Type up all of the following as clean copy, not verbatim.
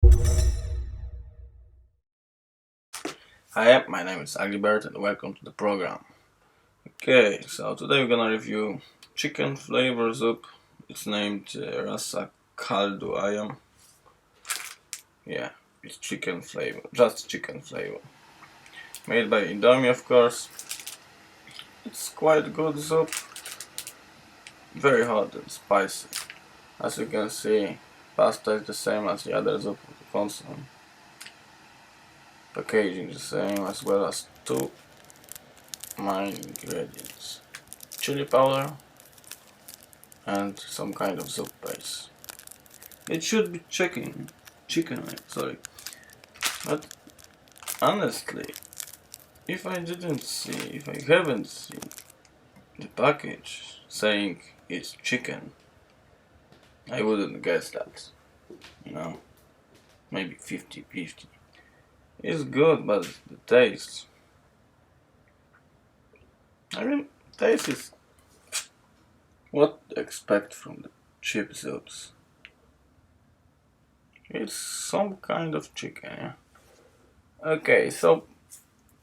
Hi, my name is Aglibert and welcome to the program. Okay, so today we're gonna review chicken flavor soup. It's named Rasa Kaldu Ayam. Yeah, it's chicken flavor, just chicken flavor. Made by Indomie, of course. It's quite good soup, very hot and spicy. As you can see, pasta is the same as the other soup of the consume. Packaging the same as well as two main ingredients: chili powder and some kind of soup base. It should be chicken, sorry. But honestly, if I haven't seen the package saying it's chicken, I wouldn't guess that. You know, maybe 50-50. It's good, but the taste, I mean, taste is what to expect from the cheap soups. It's some kind of chicken, yeah. Okay, so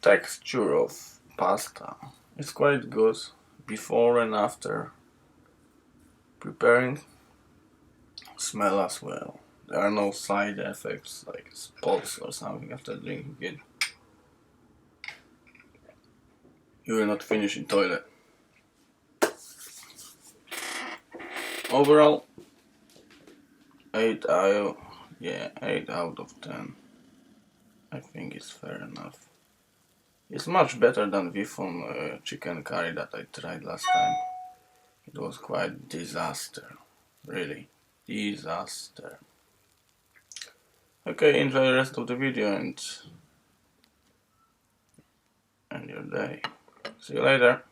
texture of pasta is quite good before and after preparing. Smell as well. There are no side effects like spots or something after drinking it. You will not finish in toilet. Overall, 8 out, yeah, 8 out of 10. I think it's fair enough. It's much better than Vifon chicken curry that I tried last time. It was quite disaster, really, disaster. Okay, enjoy the rest of the video and your day. See you later.